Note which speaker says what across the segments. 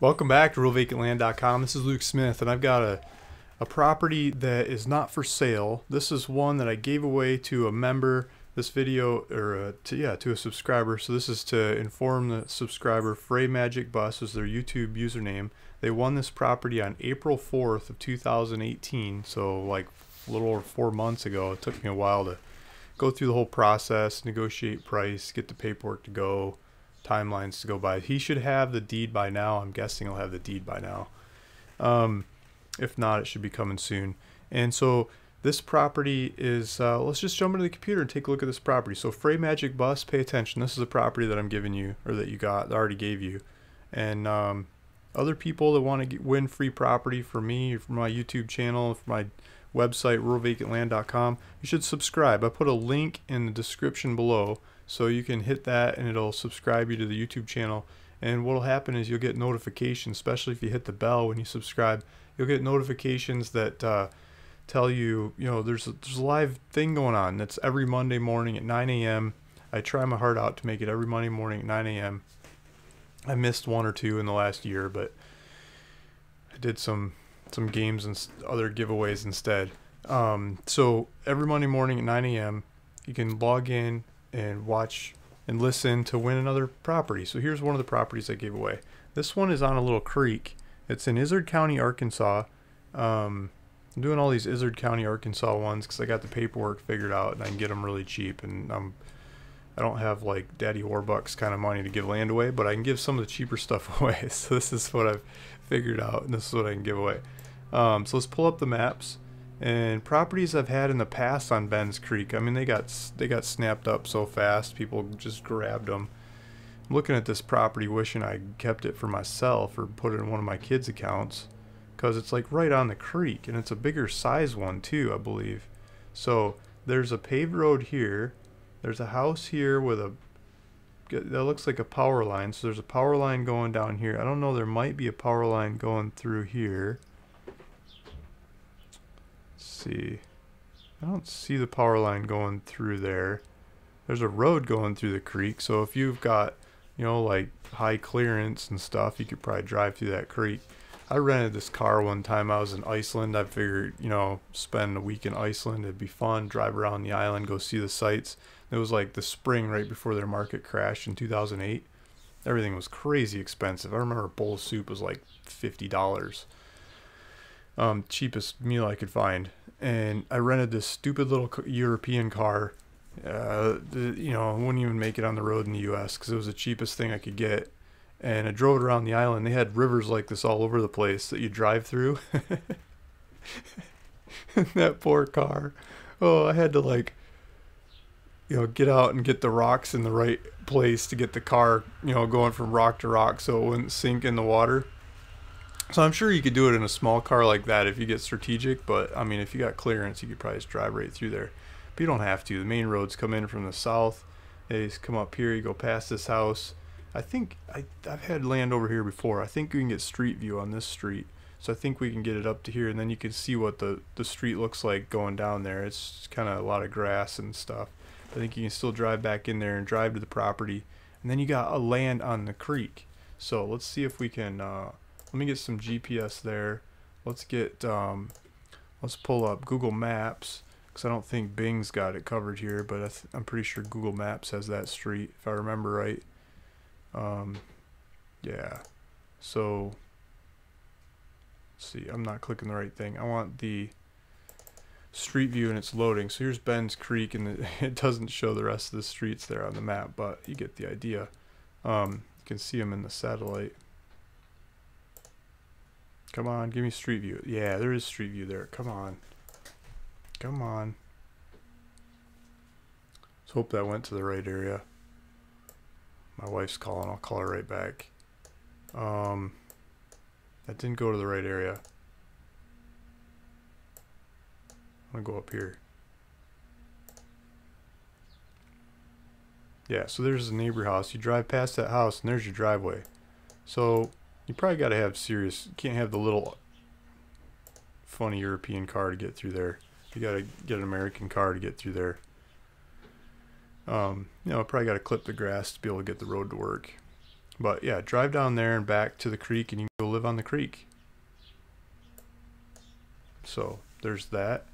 Speaker 1: Welcome back to RuralVacantLand.com. This is Luke Smith, and I've got a property that is not for sale. This is one that I gave away to a member. This video, or to a subscriber. So this is to inform the subscriber. Frey Magic Bus is their YouTube username. They won this property on April 4th of 2018. So like a little over 4 months ago. It took me a while to go through the whole process, negotiate price, get the paperwork to go, timelines to go by. He should have the deed by now. I'm guessing he'll have the deed by now. If not, it should be coming soon. And so this property is, let's just jump into the computer and take a look at this property. So Frey Magic Bus, pay attention. This is a property that I'm giving you, or that you got, that I already gave you. And other people that want to win free property for me, for my YouTube channel, for my website, RuralVacantLand.com, you should subscribe. I put a link in the description below, so you can hit that and it'll subscribe you to the YouTube channel. And what'll happen is you'll get notifications, especially if you hit the bell when you subscribe. You'll get notifications that tell you, there's a live thing going on. That's every Monday morning at 9 a.m. I try my heart out to make it every Monday morning at 9 a.m. I missed one or two in the last year, but I did some games and other giveaways instead. So every Monday morning at 9 a.m. you can log in and watch and listen to win another property. So here's one of the properties I gave away. This one is on a little creek. It's in Izard County, Arkansas. I'm doing all these Izard County, Arkansas ones because I got the paperwork figured out and I can get them really cheap. And I don't have like Daddy Warbucks kind of money to give land away, but I can give some of the cheaper stuff away. So this is what I've figured out, and this is what I can give away. So let's pull up the maps. And properties I've had in the past on Ben's Creek, I mean, they got snapped up so fast, people just grabbed them. I'm looking at this property wishing I kept it for myself or put it in one of my kids' accounts, because it's like right on the creek, and it's a bigger size one too, I believe. So there's a paved road here, there's a house here with that looks like a power line. So there's a power line going down here. I don't know, there might be a power line going through here. See, I don't see the power line going through there. There's a road going through the creek, so if you've got like high clearance and stuff, you could probably drive through that creek. I rented this car one time. I was in Iceland. I figured spend a week in Iceland, it'd be fun, drive around the island, go see the sights. It was like the spring right before their market crashed in 2008. Everything was crazy expensive. I remember a bowl of soup was like $50. Cheapest meal I could find. And I rented this stupid little European car. I wouldn't even make it on the road in the US because it was the cheapest thing I could get. And I drove it around the island. They had rivers like this all over the place that you drive through. That poor car. Oh, I had to get out and get the rocks in the right place to get the car, going from rock to rock so it wouldn't sink in the water. So I'm sure you could do it in a small car like that if you get strategic, but I mean, if you got clearance, you could probably just drive right through there. But you don't have to. The main roads come in from the south. They just come up here, you go past this house. I think I've had land over here before. I think we can get street view on this street. So I think we can get it up to here, and then you can see what the street looks like going down there. It's kind of a lot of grass and stuff. I think you can still drive back in there and drive to the property. And then you got a land on the creek. So let's see if we can... let me get some GPS there. Let's pull up Google Maps, because I don't think Bing's got it covered here, but I'm pretty sure Google Maps has that street, if I remember right. Yeah. So, let's see. I'm not clicking the right thing. I want the street view, and it's loading. So here's Ben's Creek, and it doesn't show the rest of the streets there on the map, but you get the idea. You can see them in the satellite. Come on, give me street view. Yeah, there is street view there. Come on. Come on. Let's hope that went to the right area. My wife's calling. I'll call her right back. That didn't go to the right area. I'm going to go up here. Yeah, so there's the neighbor house. You drive past that house, and there's your driveway. So... you probably got to have serious, you can't have the little funny European car to get through there. You got to get an American car to get through there. Probably got to clip the grass to be able to get the road to work. But yeah, drive down there and back to the creek, and you can go live on the creek. So there's that.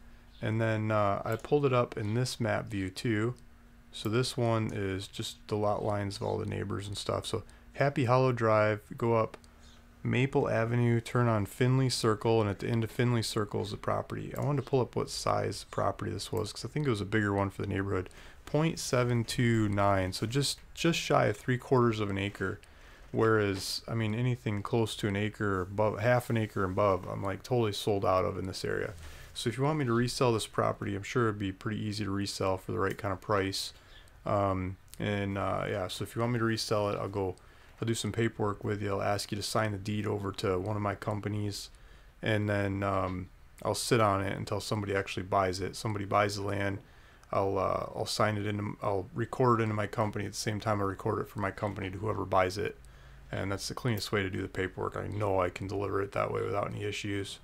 Speaker 1: And then I pulled it up in this map view too. So this one is just the lot lines of all the neighbors and stuff. So Happy Hollow Drive, go up Maple Avenue, turn on Finley Circle, and at the end of Finley Circle is the property. I wanted to pull up what size property this was because I think it was a bigger one for the neighborhood. 0.729, so just shy of 3/4 of an acre. Whereas, I mean, anything close to an acre or above, half an acre and above, I'm like totally sold out of in this area. So if you want me to resell this property, I'm sure it'd be pretty easy to resell for the right kind of price. Yeah, so if you want me to resell it, I'll do some paperwork with you. I'll ask you to sign the deed over to one of my companies, and then I'll sit on it until somebody actually buys it. Somebody buys the land, I'll sign it into, I'll record it into my company at the same time I record it for my company to whoever buys it. And that's the cleanest way to do the paperwork. I know I can deliver it that way without any issues.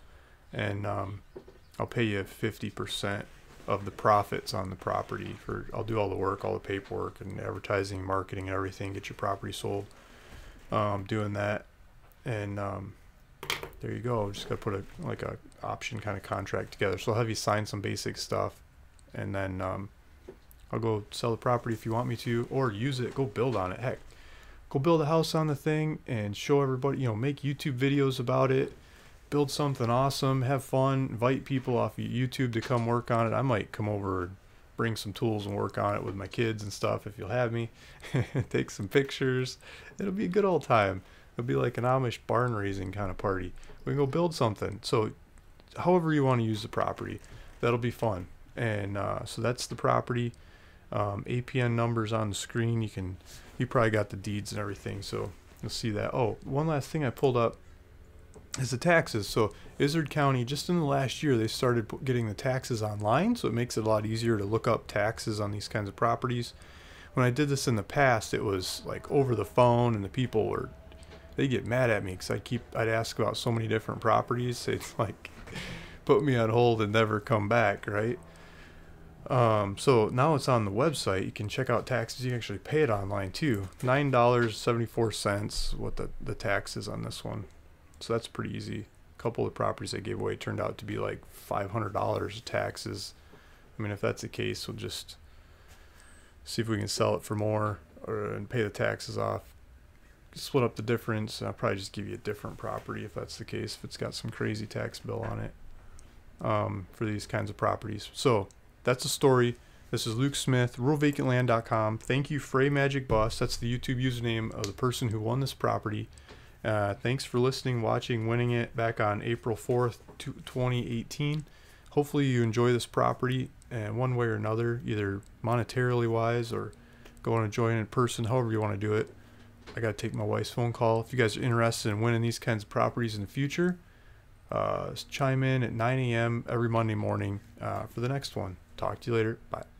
Speaker 1: And I'll pay you 50% of the profits on the property. I'll do all the work, all the paperwork and advertising, marketing, and everything, get your property sold. Doing that, and there you go. Just gotta put a option kind of contract together. So I'll have you sign some basic stuff, and then I'll go sell the property if you want me to, or use it, go build on it. Heck, go build a house on the thing and show everybody, you know, make YouTube videos about it, build something awesome, have fun, invite people off of YouTube to come work on it. I might come over and bring some tools and work on it with my kids and stuff if you'll have me. Take some pictures. It'll be a good old time. It'll be like an Amish barn raising kind of party. We can go build something. So however you want to use the property, that'll be fun. And so that's the property. APN numbers on the screen. You probably got the deeds and everything, so you'll see that. Oh, one last thing I pulled up is the taxes. So Izard County, just in the last year, they started getting the taxes online, so it makes it a lot easier to look up taxes on these kinds of properties. When I did this in the past, it was like over the phone, and the people they get mad at me because I'd ask about so many different properties. They'd like put me on hold and never come back, right? So now it's on the website. You can check out taxes. You can actually pay it online too. $9.74 what the tax is on this one. So that's pretty easy. A couple of the properties I gave away turned out to be like $500 of taxes. I mean, if that's the case, we'll just see if we can sell it for more and pay the taxes off. Split up the difference. I'll probably just give you a different property if that's the case, if it's got some crazy tax bill on it for these kinds of properties. So that's the story. This is Luke Smith, RuralVacantLand.com. Thank you, Frey Magic Bus. That's the YouTube username of the person who won this property. Thanks for listening, watching, winning it back on April 4th, 2018. Hopefully you enjoy this property one way or another, either monetarily wise or go and enjoy it in person, however you want to do it. I got to take my wife's phone call. If you guys are interested in winning these kinds of properties in the future, chime in at 9 a.m. every Monday morning for the next one. Talk to you later. Bye.